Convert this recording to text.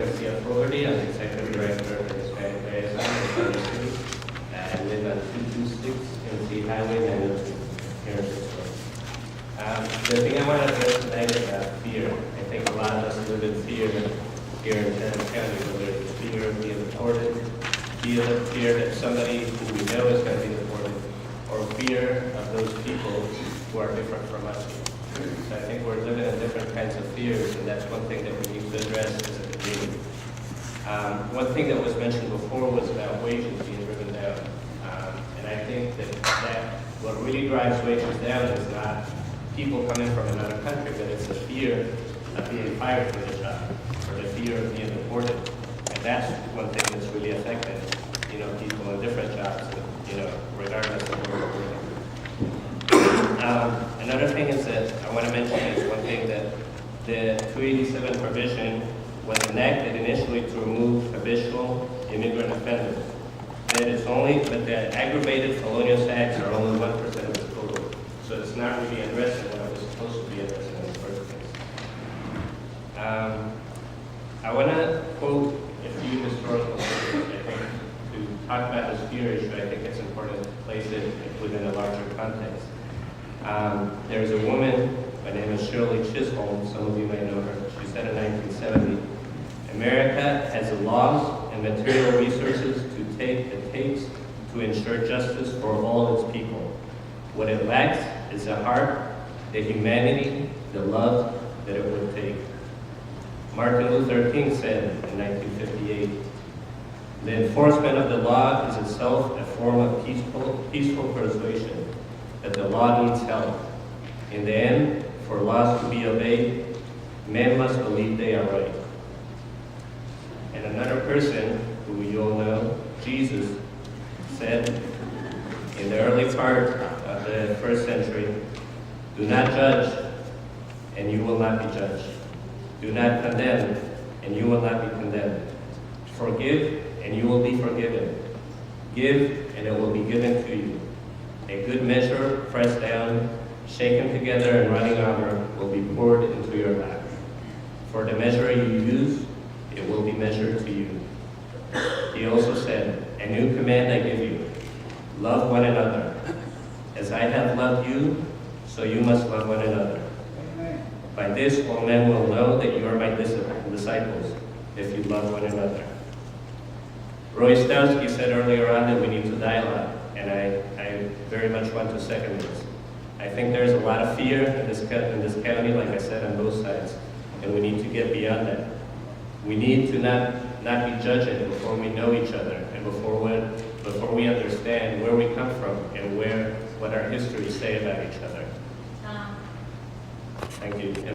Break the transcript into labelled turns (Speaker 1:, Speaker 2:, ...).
Speaker 1: Authority. I'm executive director of the Hispanic Liaison in City. I live on 226 Tennessee Highway 902 here in Pittsboro. The thing I want to address tonight is about fear. I think a lot of us live in fear here in Chatham County, whether it's fear of being deported, fear that somebody who we know is going to be deported, or fear of those people who are different from us. So I think we're living in different kinds of fears, and that's one thing that we need to address as a community. One thing that was mentioned before was about wages being driven down. And I think that what really drives wages down is not people coming from another country, but it's the fear of being fired from the job, or the fear of being deported. And that's one thing that's really affecting, people in different jobs, regardless of where we're working. Another thing is that I want to mention is one thing that the 287 provision was enacted initially to remove habitual immigrant offenders. But the aggravated felonious acts are only 1% of the total. So it's not really addressing what it was supposed to be addressing in the first place. I want to quote a few historical sources, I think, to talk about this fear issue. I think it's important to place it within a larger context. There's a woman by the name of Shirley Chisholm. Some of you may know her. She said in 1970, America has the laws and material resources it takes to ensure justice for all its people. What it lacks is the heart, the humanity, the love that it would take. Martin Luther King said in 1958, the enforcement of the law is itself a form of peaceful persuasion that the law needs help. In the end, for laws to be obeyed, men must believe they are right. And another person who you all know, Jesus, said in the early part of the first century, do not judge, and you will not be judged. Do not condemn, and you will not be condemned. Forgive, and you will be forgiven. Give, and it will be given to you. A good measure, pressed down, shaken together, and running over, will be poured into your lap. For the measure you use, it will be measured to you. He also said, a new command I give you, love one another. As I have loved you, so you must love one another. Amen. By this all men will know that you are my disciples, if you love one another. Roy Stowski said earlier on that we need to dialogue, and I very much want to second this. I think there's a lot of fear in this county, like I said, on both sides, and we need to get beyond that. We need to not be judging before we know each other, and before we understand where we come from and what our histories say about each other. Thank you.